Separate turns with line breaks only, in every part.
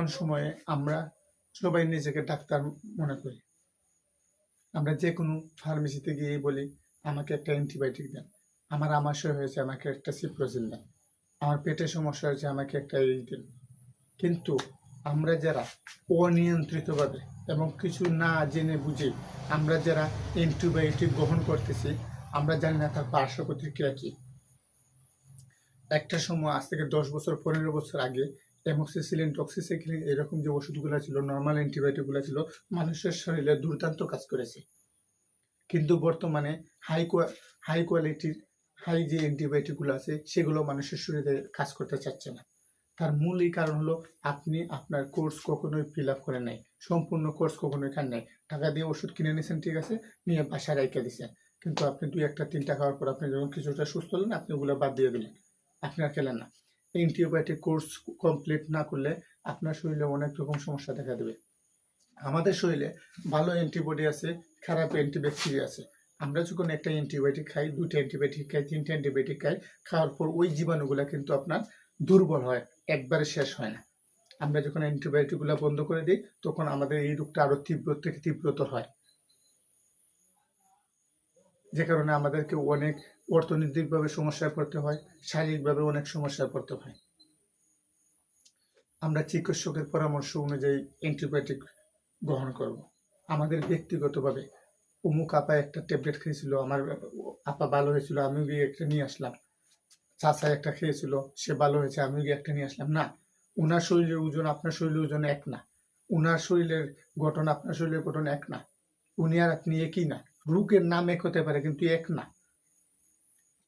বর্তমান সময়ে আমরা সবাই নিজেকে ডাক্তার মনে করি। আমরা যে কোনো ফার্মেসিতে গিয়েই বলি, আমাকে একটা অ্যান্টিবায়োটিক দেন। আমার আমাশয় হয়েছে, আমাকে একটা সিপ্রোসিন দেন। আমার পেটের সমস্যা হয়েছে, আমাকে একটা এই দিন। কিন্তু আমরা যারা অনিয়ন্ত্রিতভাবে এবং কিছু না জেনে বুঝে আমরা যারা অ্যান্টিবায়োটিক গ্রহণ করতেছি, আমরা জানি না তার পার্শ্ব প্রতিক্রিয়া কী। একটা সময় আজ থেকে 10 বছর 15 বছর আগে অ্যামোক্সিসিলিন, ডক্সিসাইক্লিন এরকম যে ওষুধগুলো ছিল, নর্মাল অ্যান্টিবায়োটিকগুলো ছিল, মানুষের শরীরে দুর্দান্ত কাজ করেছে। কিন্তু বর্তমানে হাই কোয়ালিটির যে অ্যান্টিবায়োটিকগুলো আছে সেগুলো মানুষের শরীরে কাজ করতে চাচ্ছে না। তার মূলই কারণ হলো আপনি আপনার কোর্স কখনোই ফিল আপ করেন নাই, সম্পূর্ণ কোর্স কখনোই খান নাই। টাকা দিয়ে ওষুধ কিনে নিয়েছেন, ঠিক আছে, নিয়ে বাসায় রেখে দিয়েছেন, কিন্তু আপনি 2-1-3টা খাওয়ার পর আপনি যখন কিছুটা সুস্থ হলেন, আপনি ওগুলো বাদ দিয়ে দিলেন, আপনি আর খেলেন না। অ্যান্টিবায়োটিক কোর্স কমপ্লিট না করলে আপনার শরীরে অনেক রকম সমস্যা দেখা দেবে। আমাদের শরীরে ভালো অ্যান্টিবডি আছে, খারাপ অ্যান্টিব্যাকটেরিয়া আছে। আমরা যখন একটা অ্যান্টিবায়োটিক খাই, 2টা অ্যান্টিবায়োটিক খাই, 3টা অ্যান্টিবায়োটিক খাই, খাওয়ার পর ওই জীবাণুগুলো কিন্তু আপনার দুর্বল হয়, একবারে শেষ হয় না। আমরা যখন অ্যান্টিবায়োটিকগুলো বন্ধ করে দিই, তখন আমাদের এই রোগটা আরো তীব্র থেকে তীব্রতর হয়, যে কারণে আমাদেরকে অনেক অর্থনৈতিকভাবে সমস্যায় পড়তে হয়, শারীরিকভাবে অনেক সমস্যায় পড়তে হয়। আমরা চিকিৎসকের পরামর্শ অনুযায়ী অ্যান্টিবায়োটিক গ্রহণ করব। আমাদের ব্যক্তিগতভাবে অমুক আপা একটা ট্যাবলেট খেয়েছিল, আমার আপা ভালো হয়েছিল, আমিও গিয়ে একটা নিয়ে আসলাম। চাচা একটা খেয়েছিল, সে ভালো হয়েছে, আমিও গিয়ে একটা নিয়ে আসলাম। না, ওনার শরীরের ওজন আপনার শরীরের ওজন এক না, ওনার শরীরের গঠন আপনার শরীরের গঠন এক না, উনি আর আপনি একই না। রোগের নাম এক হতে পারে কিন্তু এক না।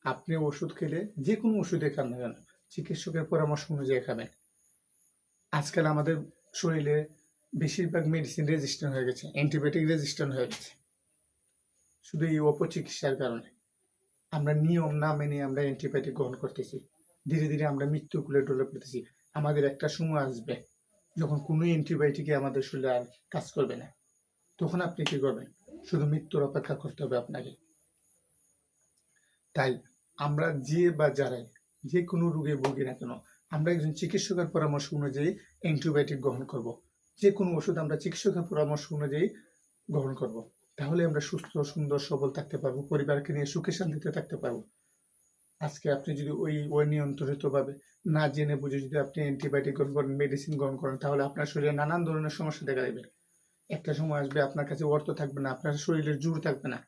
আপনি ওষুধ খেলে, যে কোনো ওষুধে খান না কেন, চিকিৎসকের পরামর্শ অনুযায়ী খাবেন। আজকাল আমাদের শরীরে বেশিরভাগ মেডিসিন রেজিস্ট্যান্ট হয়ে গেছে, অ্যান্টিবায়োটিক রেজিস্ট্যান্ট হয়ে গেছে, শুধু এই অপচিকিৎসার কারণে। আমরা নিয়ম না মেনে আমরা অ্যান্টিবায়োটিক গ্রহণ করতেছি, ধীরে ধীরে আমরা মৃত্যুর কোলে ঢলে পড়তেছি। আমাদের একটা সময় আসবে যখন কোনো অ্যান্টিবায়োটিকে আমাদের শরীরে আর কাজ করবে না, তখন আপনি কি করবেন? শুধু মৃত্যুর অপেক্ষা করতে হবে আপনাকে। তাই আমরা যে বা যারাই যে কোনো রোগে ভুগি না কেন, আমরা একজন চিকিৎসকের পরামর্শ অনুযায়ী অ্যান্টিবায়োটিক গ্রহণ করব। যে কোনো ওষুধ আমরা চিকিৎসকের পরামর্শ অনুযায়ী গ্রহণ করব, তাহলে আমরা সুস্থ, সুন্দর, সবল থাকতে পারবো, পরিবারকে নিয়ে সুখে শান্তিতে থাকতে পারবো। আজকে আপনি যদি ওই অনিয়ন্ত্রিতভাবে না জেনে বুঝে যদি আপনি অ্যান্টিবায়োটিক গ্রহণ করেন, মেডিসিন গ্রহণ করেন, তাহলে আপনার শরীরে নানান ধরনের সমস্যা দেখা দেবে। একটা সময় আসবে আপনার কাছে অর্থ থাকবে না, আপনার শরীরের জোর থাকবে না,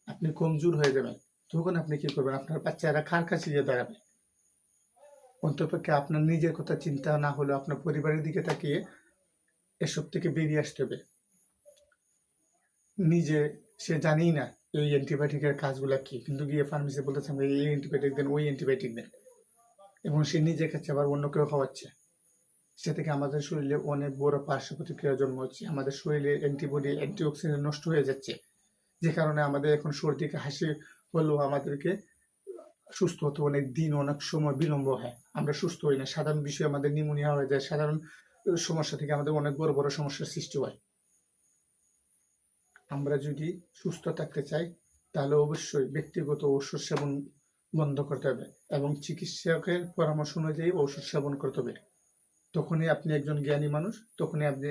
আপনি কমজোর হয়ে যাবেন। তখন আপনি কি করবেন? আপনার বাচ্চারা খার কাছে গিয়ে দাঁড়াবে। অন্তপক্ষে আপনার নিজের কথা চিন্তা না হলেও আপনার পরিবারের দিকে তাকিয়ে এসব থেকে বেরিয়ে আসতে হবে। নিজে সে জানেই না এই অ্যান্টিবায়োটিকের কাজগুলো কি, কিন্তু গিয়ে ফার্মেসি বলতেছে আমরা এই অ্যান্টিবায়োটিক দেন, ওই অ্যান্টিবায়োটিক দেন, এবং সে নিজে খাচ্ছে আবার অন্যকেও খাওয়াচ্ছে। সে থেকে আমাদের শরীরে অনেক বড় পার্শ্ব প্রতিক্রিয়া জন্ম হচ্ছে, আমাদের শরীরে অ্যান্টিবডি, অ্যান্টিঅক্সিডেন্ট নষ্ট হয়ে যাচ্ছে, যে কারণে আমাদের এখন সর্দি কাশি হলেও আমাদেরকে সুস্থ হতে অনেক দিন, অনেক সময় বিলম্ব হয়, আমরা সুস্থ হই না। সাধারণ বিষয়ে আমাদের নিউমোনিয়া হয়ে যায়, সাধারণ সমস্যা থেকে আমাদের অনেক বড় বড় সমস্যার সৃষ্টি হয়। আমরা যদি সুস্থ থাকতে চাই, তাহলে অবশ্যই ব্যক্তিগত ওষুধ সেবন বন্ধ করতে হবে এবং চিকিৎসকের পরামর্শ অনুযায়ী ওষুধ সেবন করতে হবে। তখনই আপনি একজন জ্ঞানী মানুষ, তখনই আপনি